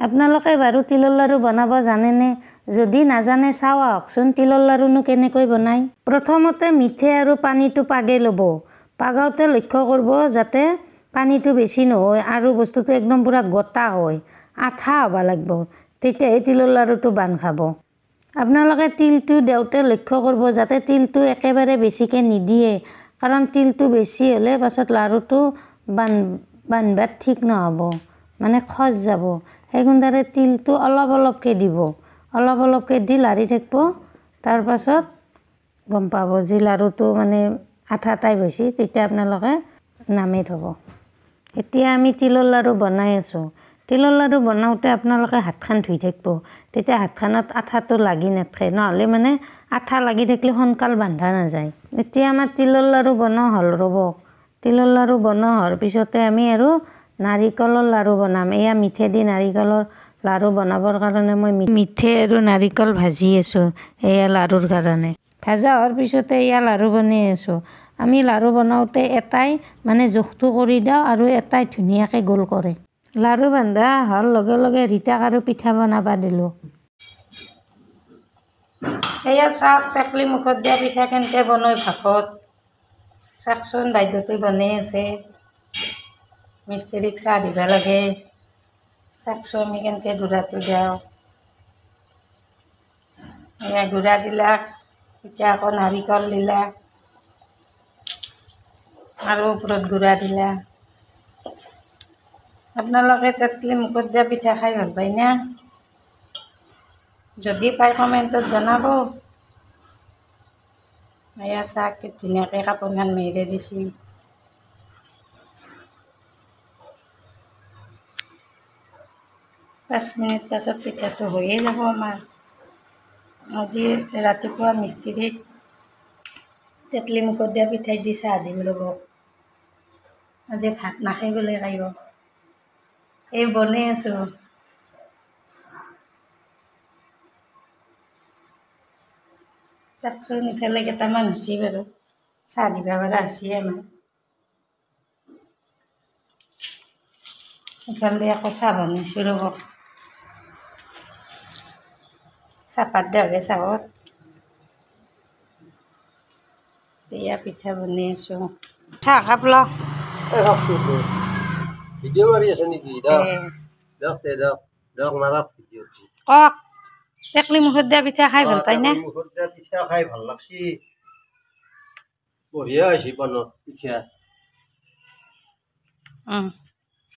আপোনালোকে বাৰু তিলৰ লাড়ু বনাব জানেনে? যদি নাজানে চাও আহকচোন তিলৰ লাড়ুনো কেনেকৈ বনায়। প্ৰথমতে মিঠে আৰু পানীটো পাগে ল'ব। পাগাওতে লক্ষ্য কৰিব যাতে পানীটো বেছি নহয় আৰু বস্তুটো একদম পুৰা গোটা হয়, আঠা হ'ব লাগিব, তেতিয়াহে তিলৰ লাড়ুটো বান্ধ খাব। আপোনালোকে তিলটো দেওতে লক্ষ্য কৰিব যাতে তিলটো একেবাৰে বেছিকৈ নিদিয়ে, কাৰণ তিলটো বেছি হ'লে পাছত লাড়ুটো বান্ধবাত ঠিক নহ'ব, মানে খজ যাব। সেইকাৰণে তিলটো অলপ অলপকৈ দিব, অলপ অলপকৈ দি লাৰি থাকিব। তাৰ পাছত গম পাব যে লাড়ুটো মানে আঠা টাইপ হৈছে, তেতিয়া আপোনালোকে নামি থ'ব। এতিয়া আমি তিলৰ লাড়ু বনাই আছোঁ। তিলৰ লাড়ু বনাওঁতে আপোনালোকে হাতখন ধুই থাকিব, তেতিয়া হাতখনত আঠাটো লাগি নাথাকে, নহ'লে মানে আঠা লাগি থাকিলে সোনকাল বান্ধা নাযায়। এতিয়া আমাৰ তিলৰ লাড়ু বনোৱা হ'ল ৰ'ব। তিলৰ লাড়ু বনোৱা হোৱাৰ পিছতে আমি আৰু নাৰিকলৰ লাড়ু বনাম। এয়া মিঠে দি নাৰিকলৰ লাড়ু বনাবৰ কাৰণে মই মিঠে আৰু নাৰিকল ভাজি আছোঁ এয়া লাড়ুৰ কাৰণে। ভাজা হোৱাৰ পিছতে এয়া লাড়ু বনাই আছোঁ। আমি লাড়ু বনাওঁতে এটাই মানে জোখটো কৰি দিওঁ আৰু এটাই ধুনীয়াকৈ গোল কৰে। লাড়ু বান্ধা হোৱাৰ লগে লগে ৰীতাক আৰু পিঠা বনাব দিলোঁ। এয়া চাওক টেকলি মুখত দিয়া পিঠা কেনেকৈ বনাই ভাপত। চাওকচোন বাইদেউটো বনাই আছে। মিস্ত্ৰীক চাহ দিব লাগে। চাওকচোন আমি কেনেকৈ গুড়াটো দিওঁ। এয়া গুড়া দিলাক, এতিয়া আকৌ নাৰিকল দিলা আৰু ওপৰত গুড়া দিলা। আপোনালোকে টেকলি মুখত দিয়া পিঠা খাই ভাল পায় না? যদি পায় কমেণ্টত জনাব। এয়া চাওক কি ধুনীয়াকৈ কাপোৰখন মেৰিয়াই দিছি। 5 মিনিট পাছত পিঠাটো হৈয়ে যাব আমাৰ। আজি ৰাতিপুৱা মিস্ত্ৰীক টেকলি মুখত দিয়া পিঠাই দি চাহ দিম ৰ'ব। আজি ভাত নাখাই গ'লে খাইব। এই বনাই আছোঁ। চাওকচোন ইফালে কেইটামান হৈছে বাৰু, চাহ দিব পৰা হৈছে আমাৰ। ইফালে আকৌ চাহ বনাইছোঁ ৰ'ব। চাহপাত দিয়া হ'লে চাহত এয়া পিঠা বনাই আছোঁ। চাহ কাপ ল। ভিডিঅ' মাৰি আছে নেকি? কওক, টেকলি মুখত দিয়া পিঠা খাই ভাল পায় না? মুখত দিয়া পিঠা খাই ভাল লাগছি। বঢ়িয়া হৈছে বনত পিঠা।